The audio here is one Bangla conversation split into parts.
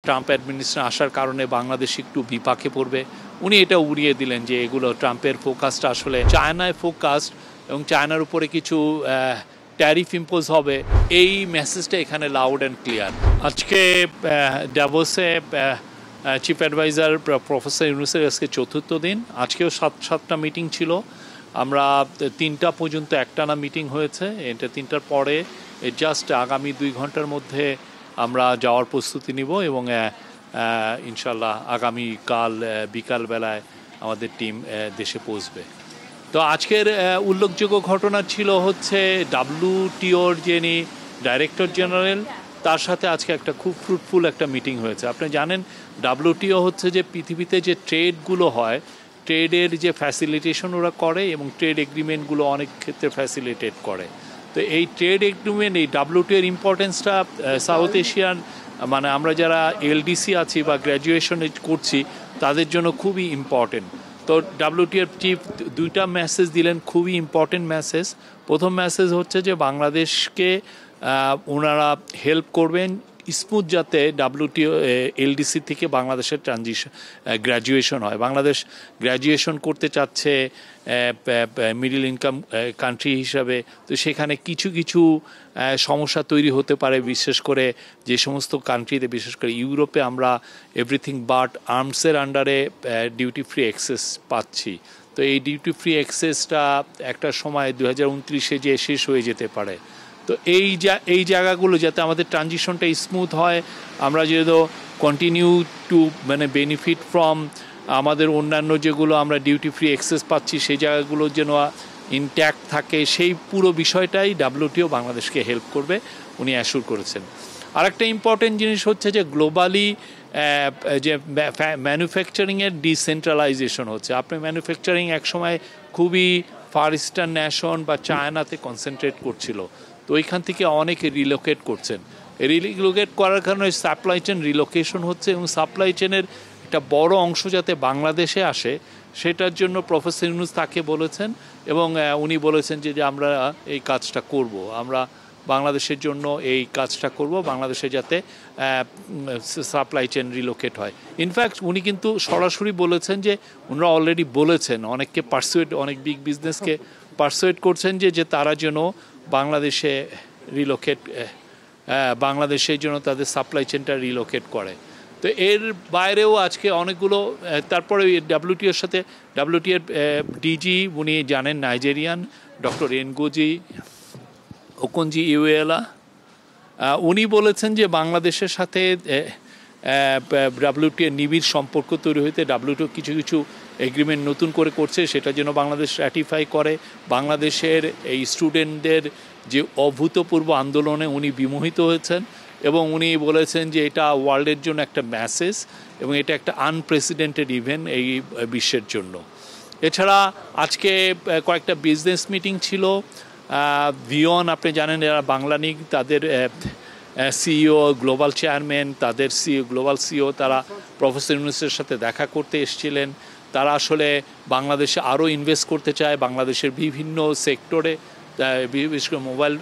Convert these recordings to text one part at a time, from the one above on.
ট্রাম্প অ্যাডমিনিস্ট্রেশন আসার কারণে বাংলাদেশ একটু বিপাকে পড়বে। উনি এটা উড়িয়ে দিলেন যে এগুলো ট্রাম্পের ফোকাসটা আসলে চায়নায় ফোকাসড এবং চায়নার উপরে কিছু ট্যারিফ ইম্পোজ হবে, এই মেসেজটা এখানে লাউড অ্যান্ড ক্লিয়ার। আজকে ডাভোসে চিফ অ্যাডভাইজার প্রফেসর ইউনূসের আজকে চতুর্থ দিন। আজকেও সাতটা মিটিং ছিল। আমরা 3টা পর্যন্ত একটানা মিটিং হয়েছে। এটা 3টার পরে জাস্ট আগামী 2 ঘন্টার মধ্যে আমরা যাওয়ার প্রস্তুতি নিব এবং ইনশাল্লাহ আগামীকাল বিকালবেলায় আমাদের টিম দেশে পৌঁছবে। তো আজকের উল্লেখযোগ্য ঘটনা ছিল হচ্ছে WTOর যিনি ডাইরেক্টর জেনারেল, তার সাথে আজকে একটা খুব ফ্রুটফুল একটা মিটিং হয়েছে। আপনি জানেন WTO হচ্ছে যে পৃথিবীতে যে ট্রেডগুলো হয়, ট্রেডের যে ফ্যাসিলিটেশন ওরা করে এবং ট্রেড এগ্রিমেন্টগুলো অনেক ক্ষেত্রে ফ্যাসিলিটেট করে। তো এই ট্রেড এগ্রিমেন্ট, এই WTOর ইম্পর্টেন্সটা সাউথ এশিয়ান মানে আমরা যারা LDC আছি বা গ্র্যাজুয়েশন করছি তাদের জন্য খুবই ইম্পর্টেন্ট। তো WTOর চিফ 2টা মেসেজ দিলেন, খুবই ইম্পর্টেন্ট মেসেজ। প্রথম মেসেজ হচ্ছে যে বাংলাদেশকে ওনারা হেল্প করবেন স্মুথ যাতে WTO LDC থেকে বাংলাদেশের গ্র্যাজুয়েশন হয়। বাংলাদেশ গ্র্যাজুয়েশন করতে চাচ্ছে মিডল ইনকাম কান্ট্রি হিসাবে। তো সেখানে কিছু কিছু সমস্যা তৈরি হতে পারে, বিশেষ করে যে সমস্ত কান্ট্রিতে, বিশেষ করে ইউরোপে আমরা এভরিথিং বাট আর্মসের আন্ডারে ডিউটি ফ্রি অ্যাক্সেস পাচ্ছি। তো এই ডিউটি ফ্রি অ্যাক্সেসটা একটা সময় 2029-এ যে শেষ হয়ে যেতে পারে। তো এই জায়গাগুলো যাতে আমাদের ট্রানজিশনটা স্মুথ হয়, আমরা যেহেতু কন্টিনিউ টু মানে বেনিফিট ফ্রম আমাদের অন্যান্য যেগুলো আমরা ডিউটি ফ্রি অ্যাক্সেস পাচ্ছি সেই জায়গাগুলো যেন ইনট্যাক্ট থাকে, সেই পুরো বিষয়টাই WTO বাংলাদেশকে হেল্প করবে, উনি অ্যাসুর করেছেন। আরেকটা ইম্পর্টেন্ট জিনিস হচ্ছে যে গ্লোবালি যে ম্যানুফ্যাকচারিংয়ের ডিসেন্ট্রালাইজেশন হচ্ছে। আপনি ম্যানুফ্যাকচারিং একসময় খুবই ফার ইস্টার্ন নেশন বা চায়নাতে কনসেন্ট্রেট করছিল, তো ওইখান থেকে অনেকে রিলোকেট করছেন। রিলোকেট করার কারণে সাপ্লাই চেন রিলোকেশন হচ্ছে এবং সাপ্লাই চেনের একটা বড় অংশ যাতে বাংলাদেশে আসে সেটার জন্য প্রফেসর ইউনূস তাকে বলেছেন এবং উনি বলেছেন যে আমরা এই কাজটা করব, আমরা বাংলাদেশের জন্য এই কাজটা করব, বাংলাদেশে যাতে সাপ্লাই চেন রিলোকেট হয়। ইনফ্যাক্ট উনি কিন্তু সরাসরি বলেছেন যে ওনারা অলরেডি বলেছেন অনেককে অনেক বিগ বিজনেসকে পারসুয়েট করছেন যে তারা যেন বাংলাদেশে রিলোকেট বাংলাদেশের জন্য তাদের সাপ্লাই চেনটা রিলোকেট করে। তো এর বাইরেও আজকে অনেকগুলো তারপরে WTOর সাথে WTOর ডিজি উনি জানেন নাইজেরিয়ান ডক্টর এনগোজি ওকনজি ইউয়েলা, উনি বলেছেন যে বাংলাদেশের সাথে WTOর নিবিড় সম্পর্ক তৈরি হইতে WTO কিছু কিছু এগ্রিমেন্ট নতুন করে করছে, সেটা যেন বাংলাদেশ র্যাটিফাই করে। বাংলাদেশের এই স্টুডেন্টদের যে অভূতপূর্ব আন্দোলনে উনি বিমোহিত হয়েছেন এবং উনি বলেছেন যে এটা ওয়ার্ল্ডের জন্য একটা মেসেজ এবং এটা একটা আনপ্রেসিডেন্টেড ইভেন্ট এই বিশ্বের জন্য। এছাড়া আজকে কয়েকটা বিজনেস মিটিং ছিল। ভিওন আপনি জানেন এরা বাংলানিক, তাদের সিইও গ্লোবাল চেয়ারম্যান, তাদের গ্লোবাল সিইও তারা প্রফেসর ইউনূসের সাথে দেখা করতে এসেছিলেন। তারা আসলে বাংলাদেশে আরও ইনভেস্ট করতে চায়, বাংলাদেশের বিভিন্ন সেক্টরে বিশেষ করে মোবাইল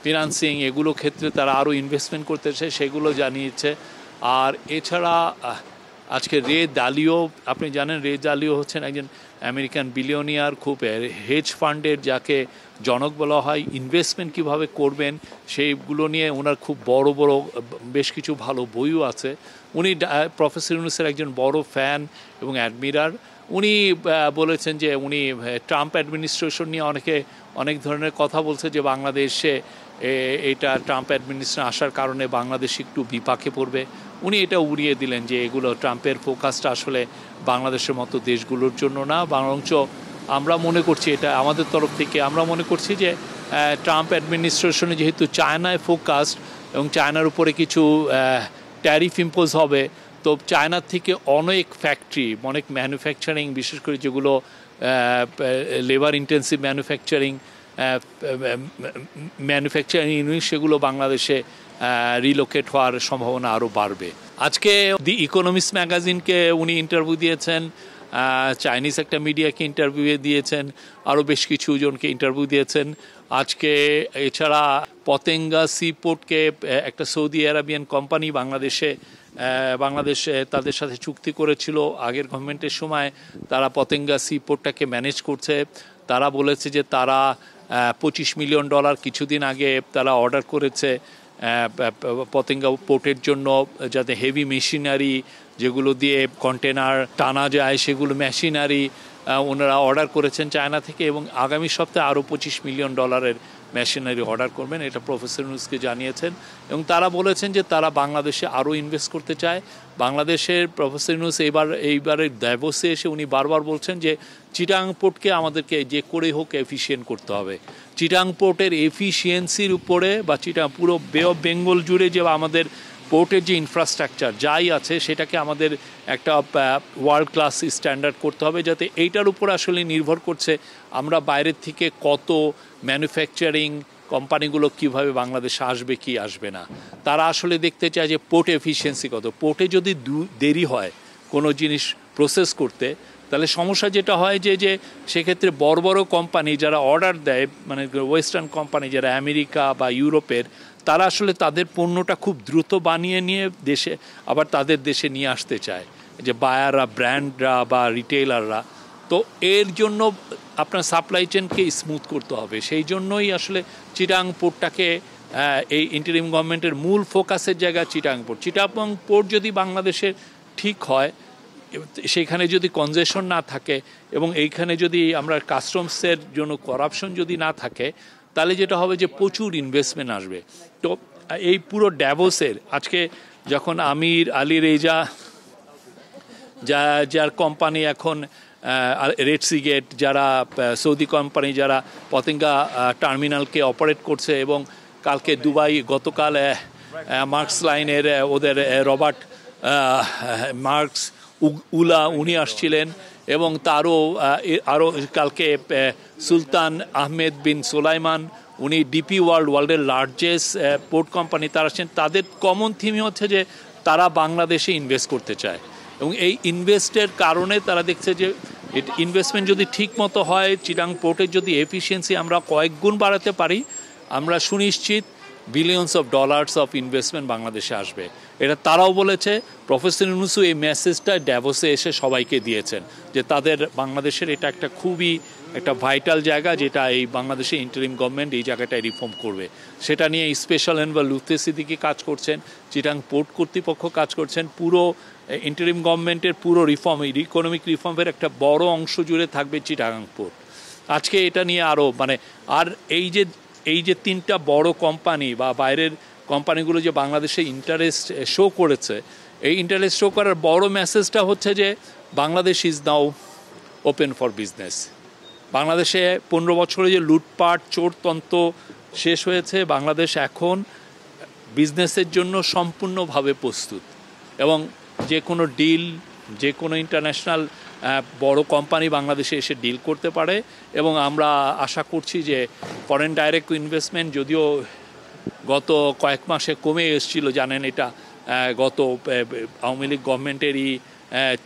ফিনান্সিং এগুলো ক্ষেত্রে তারা আরও ইনভেস্টমেন্ট করতে চায়, সেগুলো জানিয়েছে। আর এছাড়া আজকে রে দালিও, আপনি জানেন রে দালিও হচ্ছেন একজন আমেরিকান বিলিয়নিয়ার, খুব হেজ ফান্ডের যাকে জনক বলা হয়, ইনভেস্টমেন্ট কীভাবে করবেন সেইগুলো নিয়ে ওনার খুব বড় বড় বেশ কিছু ভালো বইও আছে। উনি প্রফেসর ইউনূসের একজন বড় ফ্যান এবং অ্যাডমিরার। উনি বলেছেন যে উনি ট্রাম্প অ্যাডমিনিস্ট্রেশন নিয়ে অনেক ধরনের কথা বলছে যে বাংলাদেশে এটা ট্রাম্প অ্যাডমিনিস্ট্রেশন আসার কারণে বাংলাদেশ একটু বিপাকে পড়বে। উনি এটা উড়িয়ে দিলেন যে এগুলো ট্রাম্পের ফোকাসটা আসলে বাংলাদেশের মতো দেশগুলোর জন্য না, বরঞ্চ আমরা মনে করছি, এটা আমাদের তরফ থেকে আমরা মনে করছি যে ট্রাম্প অ্যাডমিনিস্ট্রেশনে যেহেতু চায়নায় ফোকাসড এবং চায়নার উপরে কিছু ট্যারিফ ইম্পোজ হবে, তো চায়নার থেকে অনেক ফ্যাক্টরি, অনেক ম্যানুফ্যাকচারিং, বিশেষ করে যেগুলো লেবার ইন্টেন্সিভ ম্যানুফ্যাকচারিং ইউনিট, সেগুলো বাংলাদেশে রিলোকেট হওয়ার সম্ভাবনা আরও বাড়বে। আজকে দি ইকোনমিস্ট ম্যাগাজিনকে উনি ইন্টারভিউ দিয়েছেন, চাইনিজ একটা মিডিয়াকে ইন্টারভিউ দিয়েছেন, আরও বেশ কিছু জনকে ইন্টারভিউ দিয়েছেন আজকে। এছাড়া পতেঙ্গা সিপোর্টকে একটা সৌদি আরবিয়ান কোম্পানি বাংলাদেশে বাংলাদেশ তাদের সাথে চুক্তি করেছিল আগের গভর্নমেন্টের সময়। তারা পতেঙ্গা সি পোর্টটাকে ম্যানেজ করছে। তারা বলেছে যে তারা $25 মিলিয়ন কিছুদিন আগে তারা অর্ডার করেছে পতেঙ্গা পোর্টের জন্য, যাতে হেভি মেশিনারি যেগুলো দিয়ে কন্টেনার টানা যায় সেগুলো মেশিনারি ওনারা অর্ডার করেছেন চায়না থেকে, এবং আগামী সপ্তাহে আরও $25 মিলিয়ন মেশিনারি অর্ডার করবেন, এটা প্রফেসর ইউনূসকে জানিয়েছেন। এবং তারা বলেছেন যে তারা বাংলাদেশে আরও ইনভেস্ট করতে চায়। বাংলাদেশের প্রফেসর ইউনূস এইবারের দাভোসে এসে উনি বারবার বলছেন যে চিটাগাং পোর্টকে আমাদেরকে যে করে হোক এফিশিয়েন্ট করতে হবে। চিটাগাং পোর্টের এফিসিয়েন্সির উপরে বা পুরো বে অফ বেঙ্গল জুড়ে যে আমাদের পোর্টের যে ইনফ্রাস্ট্রাকচার যাই আছে সেটাকে আমাদের একটা ওয়ার্ল্ড ক্লাস স্ট্যান্ডার্ড করতে হবে, যাতে এইটার উপর আসলে নির্ভর করছে আমরা বাইরের থেকে কত ম্যানুফ্যাকচারিং কোম্পানিগুলো কিভাবে বাংলাদেশে আসবে কি আসবে না। তারা আসলে দেখতে চায় যে পোর্ট এফিসিয়েন্সি কত। পোর্টে যদি দেরি হয় কোনো জিনিস প্রসেস করতে, তাহলে সমস্যা যেটা হয় যে সেক্ষেত্রে বড় বড় কোম্পানি যারা অর্ডার দেয়, মানে ওয়েস্টার্ন কোম্পানি যারা আমেরিকা বা ইউরোপের, তারা আসলে তাদের পণ্যটা খুব দ্রুত বানিয়ে নিয়ে দেশে আবার তাদের দেশে নিয়ে আসতে চায়, যে বায়াররা, ব্র্যান্ডরা বা রিটেলাররা। তো এর জন্য আপনার সাপ্লাই চেনকে স্মুথ করতে হবে। সেই জন্যই আসলে চিটাগাং পোর্টটাকে এই ইন্টারিম গভর্নমেন্টের মূল ফোকাসের জায়গা চিটাগাং পোর্ট। চিটাগাং পোর্ট যদি বাংলাদেশের ঠিক হয়, সেইখানে যদি কনজেশন না থাকে এবং এইখানে যদি আমরা কাস্টমসের জন্য করাপশন যদি না থাকে, তাহলে যেটা হবে যে প্রচুর ইনভেস্টমেন্ট আসবে। তো এই পুরো ড্যাভোসের আজকে যখন আমির আলী রেজা যার কোম্পানি এখন রেড সি গেট, যারা সৌদি কোম্পানি যারা পতেঙ্গা টার্মিনালকে অপারেট করছে, এবং কালকে দুবাই গতকাল মার্কস লাইনের ওদের রবার্ট মার্কস উলা উনি আসছিলেন, এবং আরও কালকে সুলতান আহমেদ বিন সোলাইমান উনি ডিপি ওয়ার্ল্ডের লার্জেস্ট পোর্ট কোম্পানি তারা আসছেন। তাদের কমন থিমই হচ্ছে যে তারা বাংলাদেশে ইনভেস্ট করতে চায়, এবং এই ইনভেস্টের কারণে তারা দেখছে যে ইনভেস্টমেন্ট যদি ঠিক মতো হয়, চিটাগাং পোর্টের যদি এফিসিয়েন্সি আমরা কয়েক গুণ বাড়াতে পারি, আমরা সুনিশ্চিত billions of dollars of investment বাংলাদেশে আসবে। এটা তারাও বলেছে। প্রফেসর ইউনূসও এই মেসেজটা ড্যাভোসে এসে সবাইকে দিয়েছেন যে তাদের বাংলাদেশের এটা একটা খুবই একটা ভাইটাল জায়গা, যেটা এই বাংলাদেশে ইন্টারিম গভর্নমেন্ট এই জায়গাটায় রিফর্ম করবে। সেটা নিয়ে স্পেশাল এনভয় লুৎফে সিদ্দিকী কাজ করছেন, চিটাগাং পোর্ট কর্তৃপক্ষ কাজ করছেন। পুরো ইন্টারিম গভর্নমেন্টের পুরো রিফর্ম, ইকোনমিক রিফর্মের একটা বড় অংশ জুড়ে থাকবে চিটাগাং পোর্ট। আজকে এটা নিয়ে আরও আর এই যে তিনটা বড় কোম্পানি বা বাইরের কোম্পানিগুলো যে বাংলাদেশে ইন্টারেস্ট শো করেছে, এই ইন্টারেস্ট শো করার বড় মেসেজটা হচ্ছে যে Bangladesh is now open for business. বাংলাদেশে 15 বছরে যে লুটপাট চোরতন্ত্র শেষ হয়েছে, বাংলাদেশ এখন বিজনেসের জন্য সম্পূর্ণভাবে প্রস্তুত, এবং যে কোনো ডিল, যে কোনো ইন্টারন্যাশনাল বড় কোম্পানি বাংলাদেশে এসে ডিল করতে পারে। এবং আমরা আশা করছি যে ফরেন ডাইরেক্ট ইনভেস্টমেন্ট যদিও গত কয়েক মাসে কমে এসেছিল, জানেন এটা গত আওয়ামী লীগ গভর্নমেন্টেরই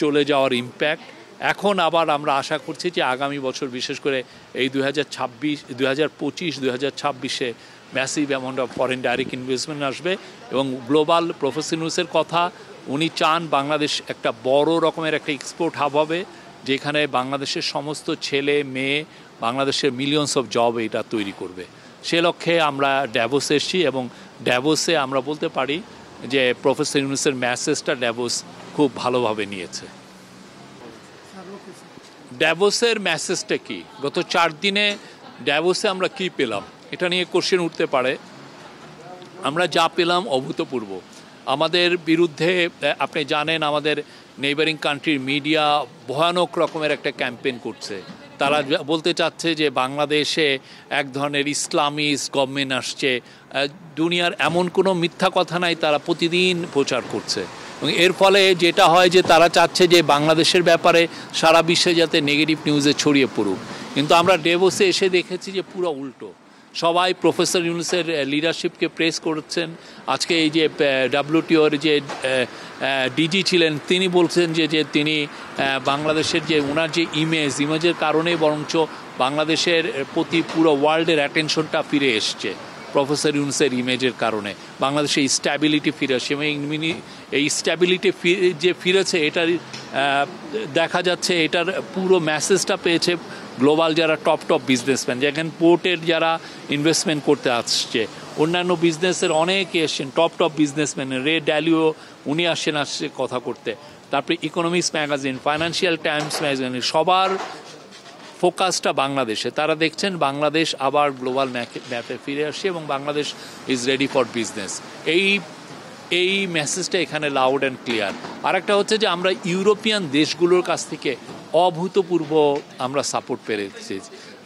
চলে যাওয়ার ইম্প্যাক্ট। এখন আবার আমরা আশা করছি যে আগামী বছর, বিশেষ করে এই 2025-2026-এ massive amount of foreign direct investment আসবে। এবং গ্লোবাল প্রফেসর ইউনূসের কথা, উনি চান বাংলাদেশ একটা বড় রকমের একটা এক্সপোর্ট হাব হবে, যেখানে বাংলাদেশের সমস্ত ছেলে মেয়ে বাংলাদেশের মিলিয়নস অফ জব এটা তৈরি করবে। সে লক্ষ্যে আমরা ড্যাভোসে এসেছি, এবং ড্যাভোসে আমরা বলতে পারি যে প্রফেসর ইউনূসের মেসেজটা ড্যাভোস খুব ভালোভাবে নিয়েছে। ড্যাভোসের মেসেজটা কি? গত 4 দিনে ড্যাভোসে আমরা কি পেলাম, এটা নিয়ে কোশ্চেন উঠতে পারে। আমরা যা পেলাম অভূতপূর্ব। আমাদের বিরুদ্ধে আপনি জানেন আমাদের নেইবারিং কান্ট্রির মিডিয়া ভয়ানক রকমের একটা ক্যাম্পেইন করছে। তারা বলতে চাচ্ছে যে বাংলাদেশে এক ধরনের ইসলামিস্ট গভর্নমেন্ট আসছে। দুনিয়ার এমন কোনো মিথ্যা কথা নাই, তারা প্রতিদিন প্রচার করছে। এবং এর ফলে যেটা হয় যে তারা চাচ্ছে যে বাংলাদেশের ব্যাপারে সারা বিশ্বে যাতে নেগেটিভ নিউজে ছড়িয়ে পড়ুক। কিন্তু আমরা ড্যাভোসে এসে দেখেছি যে পুরো উল্টো। সবাই প্রফেসর ইউনূসের লিডারশিপকে প্রেস করছেন। আজকে এই যে WTOর যে ডিজি ছিলেন, তিনি বলছেন যে তিনি বাংলাদেশের যে ওনার যে ইমেজের কারণে বরঞ্চ বাংলাদেশের প্রতি পুরো ওয়ার্ল্ডের অ্যাটেনশনটা ফিরে এসছে। প্রফেসর ইউনূসের ইমেজের কারণে বাংলাদেশে স্ট্যাবিলিটি ফিরে আসে এবং এই স্ট্যাবিলিটি যে ফিরেছে এটার দেখা যাচ্ছে এটার পুরো মেসেজটা পেয়েছে গ্লোবাল যারা টপ বিজনেসম্যান, যেখানে পোর্টের যারা ইনভেস্টমেন্ট করতে আসছে, অন্যান্য বিজনেসের অনেকে এসছেন, টপ বিজনেসম্যান, রে ড্যালিও উনি আসছে কথা করতে, তারপরে economics magazine, financial Times magazine, সবার ফোকাসটা বাংলাদেশে। তারা দেখছেন বাংলাদেশ আবার গ্লোবাল ম্যাপে ফিরে আসছে এবং Bangladesh is ready for business. এই মেসেজটা এখানে লাউড অ্যান্ড ক্লিয়ার। আরেকটা হচ্ছে যে আমরা ইউরোপিয়ান দেশগুলোর কাছ থেকে অভূতপূর্ব আমরা সাপোর্ট পেয়েছি।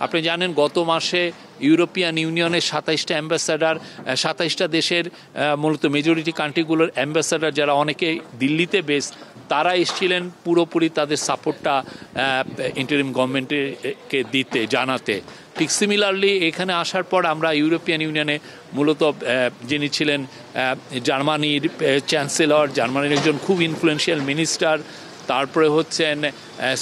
আপনি জানেন গত মাসে ইউরোপিয়ান ইউনিয়নের 27টা অ্যাম্বাসাডার, 27টা দেশের মূলত মেজরিটি কান্ট্রিগুলোর অ্যাম্বাসাডার যারা অনেকে দিল্লিতে বেস, তারা এসেছিলেন পুরোপুরি তাদের সাপোর্টটা ইন্টারিম গভর্নমেন্টকে দিতে, জানাতে। ঠিক সিমিলারলি এখানে আসার পর আমরা ইউরোপিয়ান ইউনিয়নে মূলত যিনি ছিলেন জার্মানির চ্যান্সেলর, জার্মানির একজন খুব ইনফ্লুয়েন্সিয়াল মিনিস্টার, তারপরে হচ্ছেন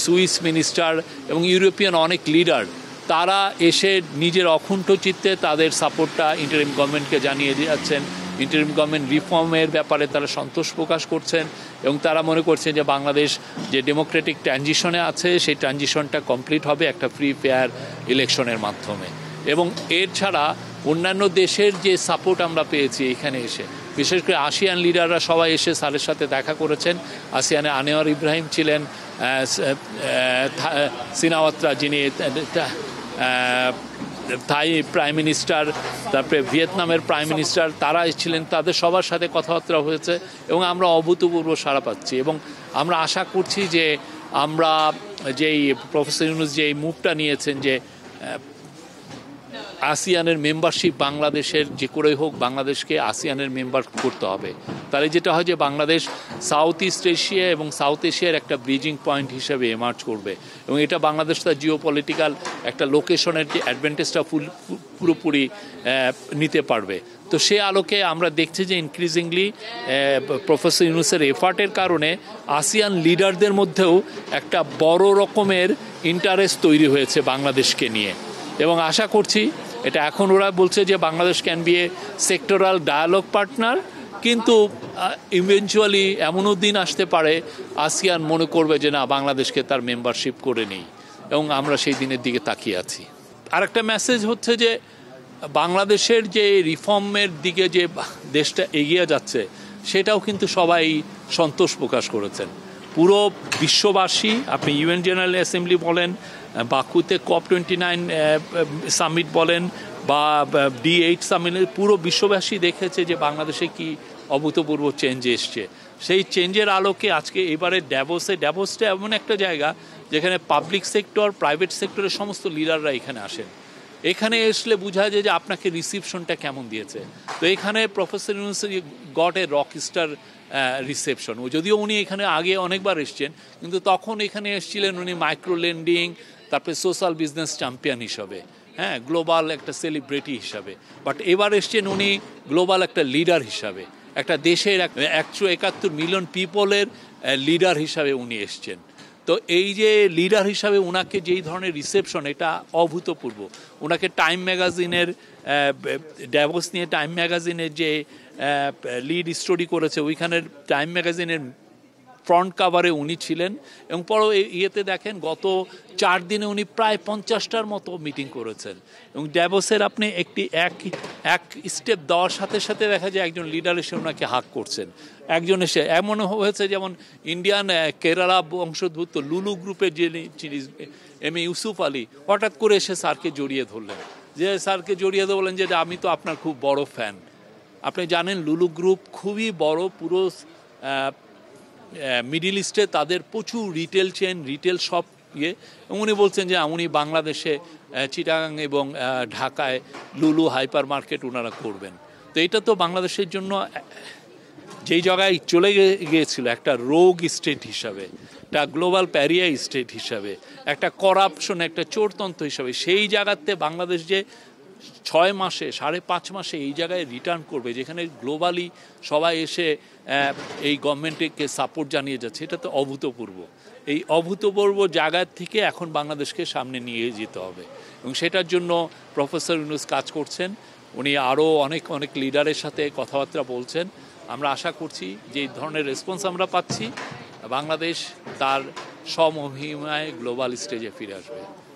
সুইস মিনিস্টার এবং ইউরোপিয়ান অনেক লিডার, তারা এসে নিজের অকুণ্ঠ চিত্তে তাদের সাপোর্টটা ইন্টারিম গভর্নমেন্টকে জানিয়ে যাচ্ছেন। ইন্টারিম গভর্নমেন্ট রিফর্মের ব্যাপারে তারা সন্তোষ প্রকাশ করছেন এবং তারা মনে করছেন যে বাংলাদেশ যে ডেমোক্রেটিক ট্রানজিশনে আছে সেই ট্রানজিশনটা কমপ্লিট হবে একটা ফ্রি ফেয়ার ইলেকশনের মাধ্যমে। এবং এর ছাড়া অন্যান্য দেশের যে সাপোর্ট আমরা পেয়েছি এখানে এসে, বিশেষ করে আসিয়ান লিডাররা সবাই এসে স্যারের সাথে দেখা করেছেন। আসিয়ানে আনোয়ার ইব্রাহিম ছিলেন, সিনাওয়াত্রা যিনি থাই প্রাইম মিনিস্টার, তারপরে ভিয়েতনামের প্রাইম মিনিস্টার, তারা এসেছিলেন, তাদের সবার সাথে কথাবার্তা হয়েছে এবং আমরা অভূতপূর্ব সাড়া পাচ্ছি। এবং আমরা আশা করছি যে আমরা যেই প্রফেসর ইউনূস যে এই মুভটা নিয়েছেন যে আসিয়ানের মেম্বারশিপ বাংলাদেশের যে করেই হোক বাংলাদেশকে আসিয়ানের মেম্বার করতে হবে, তাহলে যেটা হয় যে বাংলাদেশ সাউথ ইস্ট এশিয়া এবং সাউথ এশিয়ার একটা ব্রিজিং পয়েন্ট হিসেবে এমার্জ করবে এবং এটা বাংলাদেশ তার জিওপলিটিক্যাল একটা লোকেশনের যে অ্যাডভান্টেজটা পুরোপুরি নিতে পারবে। তো সে আলোকে আমরা দেখছি যে ইনক্রিজিংলি প্রফেসর ইউনূসের এফার্টের কারণে আসিয়ান লিডারদের মধ্যেও একটা বড় রকমের ইন্টারেস্ট তৈরি হয়েছে বাংলাদেশকে নিয়ে এবং আশা করছি এটা এখন ওরা বলছে যে Bangladesh can be a sectoral dialogue partner, কিন্তু ইভেনচুয়ালি এমনও দিন আসতে পারে আসিয়ান মনে করবে যে না, বাংলাদেশকে তার মেম্বারশিপ করে নেই এবং আমরা সেই দিনের দিকে তাকিয়ে আছি। আরেকটা মেসেজ হচ্ছে যে বাংলাদেশের যে রিফর্মের দিকে যে দেশটা এগিয়ে যাচ্ছে সেটাও কিন্তু সবাই সন্তোষ প্রকাশ করেছেন। পুরো বিশ্ববাসী, আপনি ইউএন জেনারেল অ্যাসেম্বলি বলেন, বাকুতে COP29 সামিট বলেন বা D8 সামিট, পুরো বিশ্ববাসী দেখেছে যে বাংলাদেশে কি অভূতপূর্ব চেঞ্জ এসছে। সেই চেঞ্জের আলোকে আজকে এবারে ড্যাভোসটা এমন একটা জায়গা যেখানে পাবলিক সেক্টর, প্রাইভেট সেক্টরের সমস্ত লিডাররা এখানে আসেন। এখানে আসলে বোঝা যায় যে আপনাকে রিসিপশনটা কেমন দিয়েছে। তো এখানে professor Yunus got a rock star reception. যদিও উনি এখানে আগে অনেকবার এসছেন, কিন্তু তখন এখানে এসেছিলেন উনি মাইক্রো লেন্ডিং, তারপরে সোশ্যাল বিজনেস চ্যাম্পিয়ন হিসাবে, হ্যাঁ, গ্লোবাল একটা সেলিব্রিটি হিসাবে। বাট এবার এসছেন উনি গ্লোবাল একটা লিডার হিসাবে, একটা দেশের 171 মিলিয়ন পিপলের লিডার হিসাবে উনি এসছেন। তো এই যে লিডার হিসাবে ওনাকে যেই ধরনের রিসেপশন, এটা অভূতপূর্ব। ওনাকে টাইম ম্যাগাজিনের ড্যাভোস নিয়ে টাইম ম্যাগাজিনের যে লিড স্টোরি করেছে, ওইখানের টাইম ম্যাগাজিনের ফ্রন্ট কাভারে উনি ছিলেন এবং পরে ইয়েতে দেখেন গত 4 দিনে উনি প্রায় 50টার মতো মিটিং করেছেন। এবং ড্যাভোসের আপনি এক স্টেপ দেওয়ার সাথে সাথে দেখা যায় একজন লিডার এসে ওনাকে হাক করছেন। একজন এসে এমন হয়েছে যেমন ইন্ডিয়ান কেরালা বংশোদ্ভূত লুলু গ্রুপের যিনি এম.এ. ইউসুফ আলী হঠাৎ করে এসে স্যারকে জড়িয়ে ধরলেন, যে স্যারকে জড়িয়ে দিয়ে বলেন যে আমি তো আপনার খুব বড় ফ্যান। আপনি জানেন লুলু গ্রুপ খুবই বড়, পুরো মিডিল ইস্টে তাদের প্রচুর রিটেল চেন, রিটেল শপ উনি বলছেন যে উনি বাংলাদেশে চিটাগাং এবং ঢাকায় লুলু হাইপার মার্কেট ওনারা করবেন। তো এটা তো বাংলাদেশের জন্য যেই জায়গায় চলে গিয়েছিল একটা রোগ স্টেট হিসাবে, একটা গ্লোবাল প্যারিয়া স্টেট হিসাবে, একটা করাপশন, একটা চোরতন্ত্র হিসাবে, সেই জায়গাতে বাংলাদেশ যে 6 মাসে 5.5 মাসে এই জায়গায় রিটার্ন করবে, যেখানে গ্লোবালি সবাই এসে এই গভর্নমেন্টকে সাপোর্ট জানিয়ে যাচ্ছে, এটা তো অভূতপূর্ব। এই অভূতপূর্ব জায়গার থেকে এখন বাংলাদেশকে সামনে নিয়ে যেতে হবে এবং সেটার জন্য প্রফেসর ইউনূস কাজ করছেন। উনি আরও অনেক অনেক লিডারের সাথে কথাবার্তা বলছেন। আমরা আশা করছি যে এই ধরনের রেসপন্স আমরা পাচ্ছি, বাংলাদেশ তার সমহিমায় গ্লোবাল স্টেজে ফিরে আসবে।